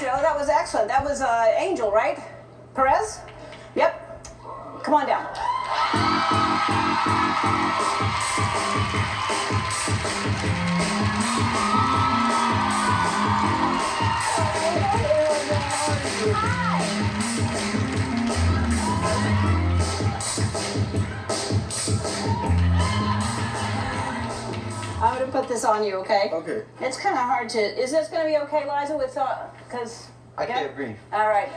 show. That was excellent. That was Angel, right? Perez? Yep. Come on down. I'm going to put this on you, okay? Okay. It's kind of hard to... Is this going to be okay, Liza, with... Because... I can't breathe. All right.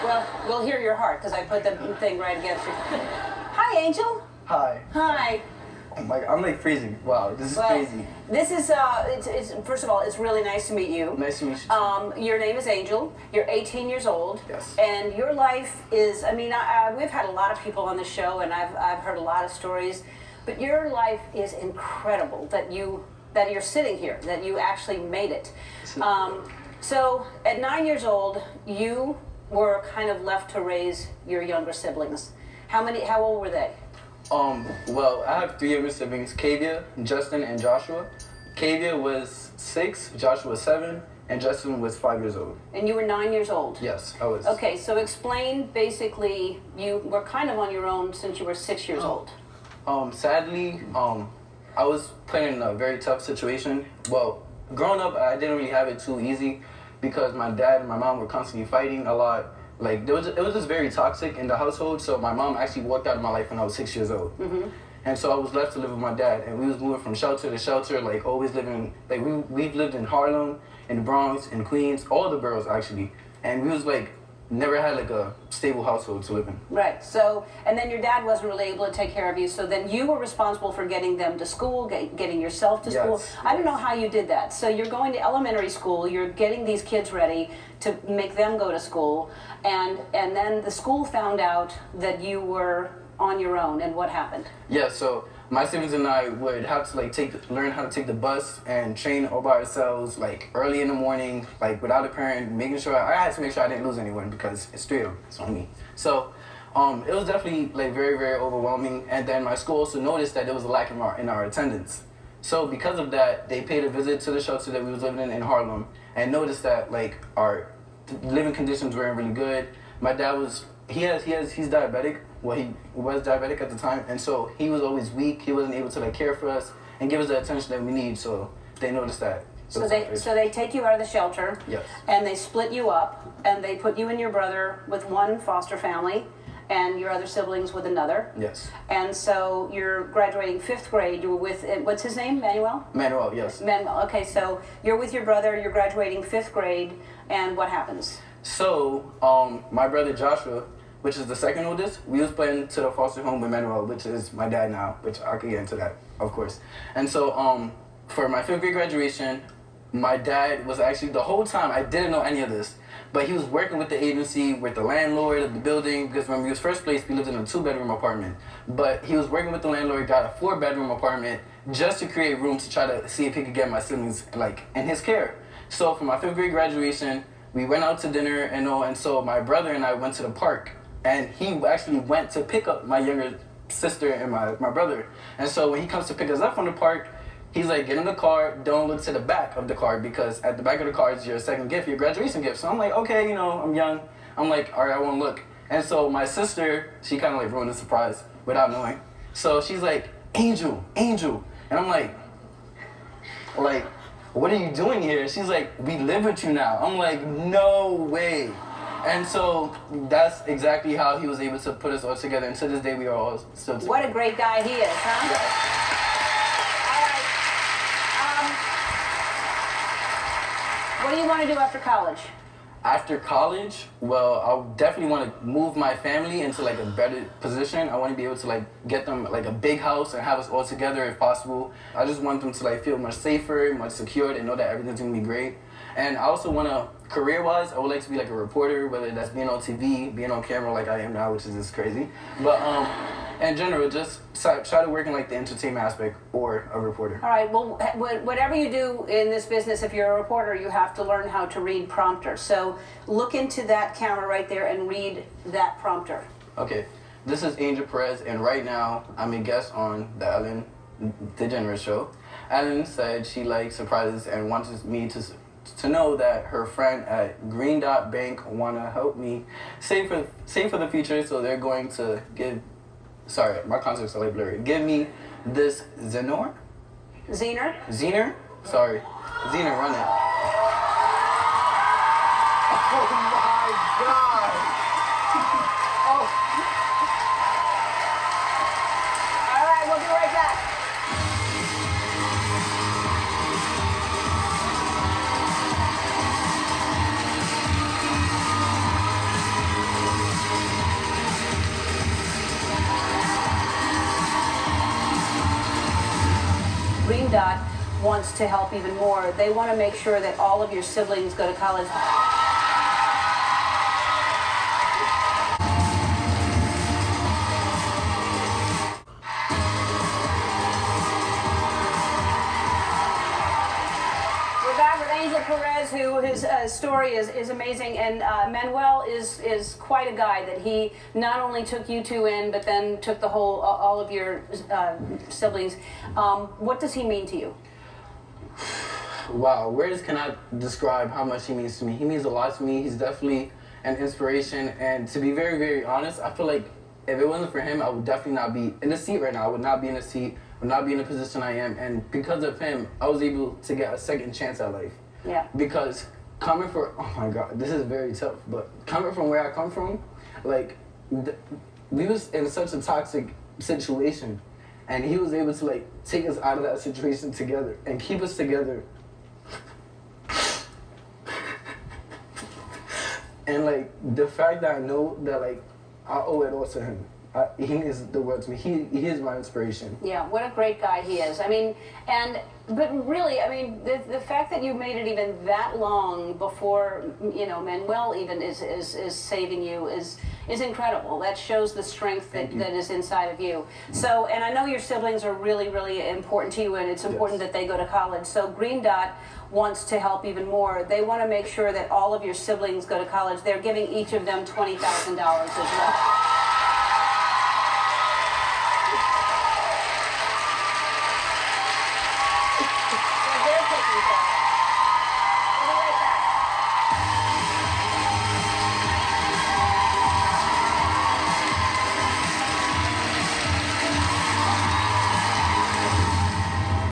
Well, we'll hear your heart, because I put the thing right against you. Hi, Angel. Hi. Hi. Oh my God, I'm like freezing. Wow, this is crazy. This is, it's first of all, it's really nice to meet you. Nice to meet you. Your name is Angel. You're 18 years old. Yes. And your life is, I mean, we've had a lot of people on the show, and I've heard a lot of stories, but your life is incredible that you're sitting here, that you actually made it. So at 9 years old, you were kind of left to raise your younger siblings. How old were they? Well, I have 3 younger siblings, Kavia, Justin, and Joshua. Kavia was 6, Joshua was 7, and Justin was 5 years old. And you were 9 years old? Yes, I was. Okay, so explain, basically, you were kind of on your own since you were 6 years old. Sadly, I was put in a very tough situation. Well, growing up, I didn't really have it too easy because my dad and my mom were constantly fighting a lot. Like, it was just very toxic in the household, so my mom actually walked out of my life when I was 6 years old. Mm-hmm. And so I was left to live with my dad, and we was moving from shelter to shelter, like always living, like we've lived in Harlem, in the Bronx, in Queens, all the boroughs actually. And we was like, never had like a stable household to live in. Right, so, and then your dad wasn't really able to take care of you, so then you were responsible for getting them to school, getting yourself to school. Yes. I don't know how you did that. So you're going to elementary school, you're getting these kids ready to make them go to school, and then the school found out that you were on your own, and what happened? Yeah, so my siblings and I would have to like learn how to take the bus and train all by ourselves, like early in the morning, like without a parent, making sure I had to make sure I didn't lose anyone because it's 3 of them, it's on me. So it was definitely like very, very overwhelming. And then my school also noticed that there was a lack in our attendance. So because of that, they paid a visit to the shelter that we was living in Harlem and noticed that like our living conditions weren't really good. My dad he's diabetic. Well, he was diabetic at the time, and so he was always weak. He wasn't able to like care for us and give us the attention that we need. So they noticed that. So they take you out of the shelter. Yes. And they split you up, and they put you and your brother with one foster family, and your other siblings with another. Yes. And so you're graduating 5th grade. You were with, what's his name? Manuel? Manuel, yes. Manuel. Okay, so you're with your brother. You're graduating 5th grade, and what happens? So my brother Joshua, which is the second oldest, we was put into the foster home with Manuel, which is my dad now, which I could get into that, of course. And so for my 5th grade graduation, my dad was actually, the whole time, I didn't know any of this, but he was working with the agency, with the landlord of the building, because when we was first placed, we lived in a 2-bedroom apartment. But he was working with the landlord, got a 4-bedroom apartment, just to create room to try to see if he could get my siblings, like, in his care. So for my 5th grade graduation, we went out to dinner and all, and so my brother and I went to the park. And he actually went to pick up my younger sister and my brother. And so when he comes to pick us up from the park, he's like, get in the car, don't look to the back of the car, because at the back of the car is your second gift, your graduation gift. So I'm like, okay, you know, I'm young. I'm like, all right, I won't look. And so my sister, she kind of like ruined the surprise without knowing. So she's like, Angel. And I'm like, what are you doing here? She's like, we live with you now. I'm like, no way. And so that's exactly how he was able to put us all together. And to this day, we are all still together. What a great guy he is, huh? Yeah. All right. What do you want to do after college? After college, well, I definitely want to move my family into like a better position. I want to be able to like get them like a big house and have us all together if possible. I just want them to like feel much safer, much secured, and know that everything's gonna be great. And I also want to, career-wise, I would like to be like a reporter, whether that's being on TV, being on camera like I am now, which is just crazy. But in general, just try to work in like the entertainment aspect or a reporter. All right, well, whatever you do in this business, if you're a reporter, you have to learn how to read prompter. So look into that camera right there and read that prompter. Okay, this is Angel Perez, and right now I'm a guest on the Ellen DeGeneres show. Ellen said she likes surprises and wants me to to know that her friend at Green Dot Bank wanna help me save for the future. So they're going to give. Sorry, my concepts are like blurry. Give me this Zener. Zener? Sorry, Zener, run it. Oh my God! Oh. All right, we'll be right back. Green Dot wants to help even more. They want to make sure that all of your siblings go to college. We're back with Angel Perez, who his story is amazing, and Manuel is quite a guy. That he not only took you two in, but then took the whole all of your siblings. What does he mean to you? Wow, words cannot describe how much he means to me. He means a lot to me. He's definitely an inspiration. And to be very, very honest, I feel like if it wasn't for him, I would definitely not be in the seat right now. I would not be in the seat, would not be in the position I am. And because of him, I was able to get a second chance at life. Yeah. Because coming from, oh my God, this is very tough, but coming from where I come from, like, we was in such a toxic situation. And he was able to, like, take us out of that situation together and keep us together. And, like, the fact that I know that, like, I owe it all to him. He means the world to me. He is my inspiration. Yeah, what a great guy he is. I mean, but really, I mean, the fact that you made it even that long before, you know, Manuel even is saving you is incredible. That shows the strength that is inside of you. So, and I know your siblings are really, really important to you, and it's important that they go to college. So Green Dot wants to help even more. They want to make sure that all of your siblings go to college. They're giving each of them $20,000 as well.